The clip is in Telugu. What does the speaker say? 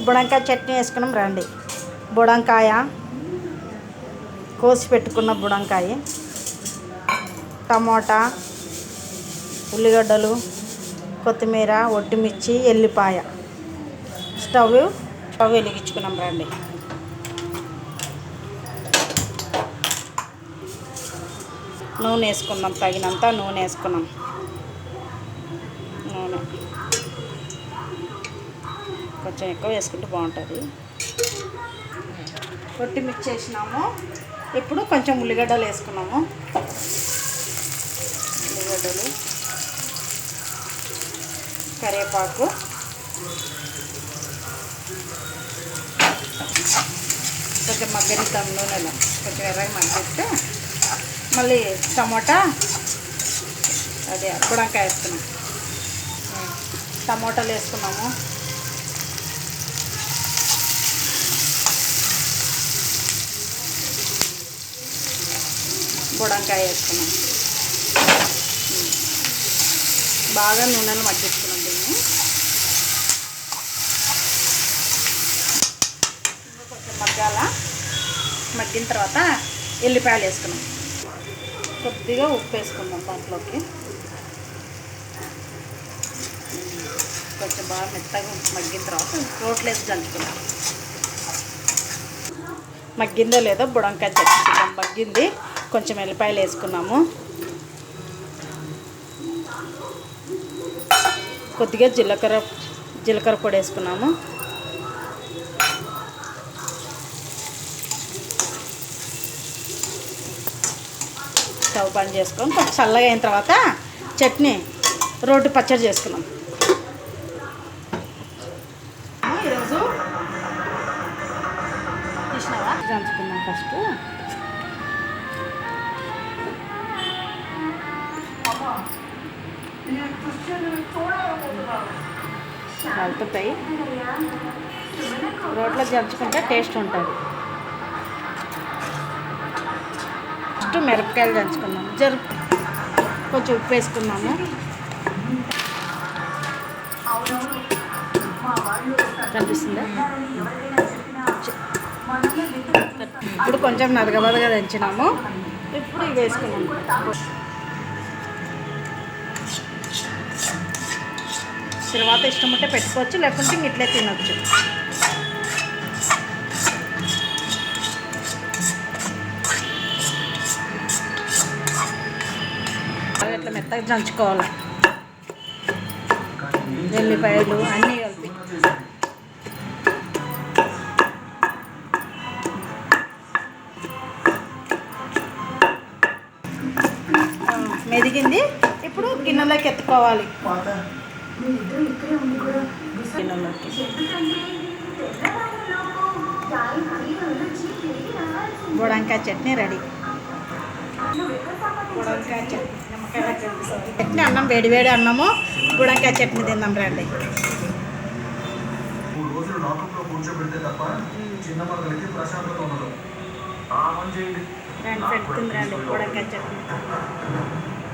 బుడంకాయ చట్నీ వేసుకున్నాం రండి. బుడంకాయ కోసి పెట్టుకున్న బుడంకాయ, టమోటా, ఉల్లిగడ్డలు, కొత్తిమీర, ఒట్టిమిర్చి, ఎల్లిపాయ. స్టవ్ వెలిగించుకున్నాం రండి. నూనె వేసుకుందాం, తగినంత నూనె వేసుకున్నాం. నూనె కొంచెం ఎక్కువ వేసుకుంటే బాగుంటుంది. ఒట్టిమిర్చి వేసినాము. ఇప్పుడు కొంచెం ఉల్లిగడ్డలు వేసుకున్నాము. ఉల్లిగడ్డలు, కరివేపాకు, కొంచెం మగ్గనిద్దాం నూనెలో. కొంచెం ఎర్రగా మగ్గిస్తే మళ్ళీ టమోటా బుడంకాయ వేసుకున్నాం. టమోటాలు వేసుకున్నాము. బుడంకాయ వేసుకున్నాం. బాగా నూనెలు మగ్గించుకున్నాం దీన్ని. కొంచెం మగ్గిన తర్వాత ఎల్లిపాయలు వేసుకున్నాం. కొద్దిగా ఉప్పు వేసుకుందాం దాంట్లోకి. కొంచెం బాగా మెత్తగా మగ్గిన తర్వాత రోట్లో వేసి దంచుకున్నాం. మగ్గిందో లేదో బుడంకాయ చట్నీ మగ్గింది. కొంచెం ఎల్లిపాయలు వేసుకున్నాము. కొద్దిగా జీలకర్ర పొడి వేసుకున్నాము. స్టవ్ బంద్ చేసుకొని కొంచెం చల్లగా అయిన తర్వాత చట్నీ రోటి పచ్చడి చేసుకున్నాం. ఈరోజు తీసినావా దంచుకున్నాం. ఫస్ట్ కలుపుతాయి. రోట్లో దంచుకుంటే టేస్ట్ ఉంటుంది. ఫస్ట్ మిరపకాయలు దంచుకున్నాము. కొంచెం ఉప్పు వేసుకున్నాము. కనిపిస్తుందా? ఇప్పుడు కొంచెం నరగబదగా దంచినాము. ఇప్పుడు ఇవి వేసుకున్నాము. తర్వాత ఇష్టం ఉంటే పెట్టుకోవచ్చు, లేకుంటే ఇట్లే తినొచ్చు. ఇట్లా మెత్తగా దంచుకోవాలి. ఎల్లిపాయలు అన్నీ కలిపి. మెదిగింది. ఇప్పుడు గిన్నెలోకి ఎత్తుకోవాలి. గిన్నెలోకి బుడంకాయ చట్నీ రెడీ. బుడంకాయ చట్నీ, నిమ్మకాయ చట్నీ, అన్నం వేడి అన్నము, బుడంకాయ చట్నీ తిందాం రండి. రండి బుడంకాయ చట్నీ.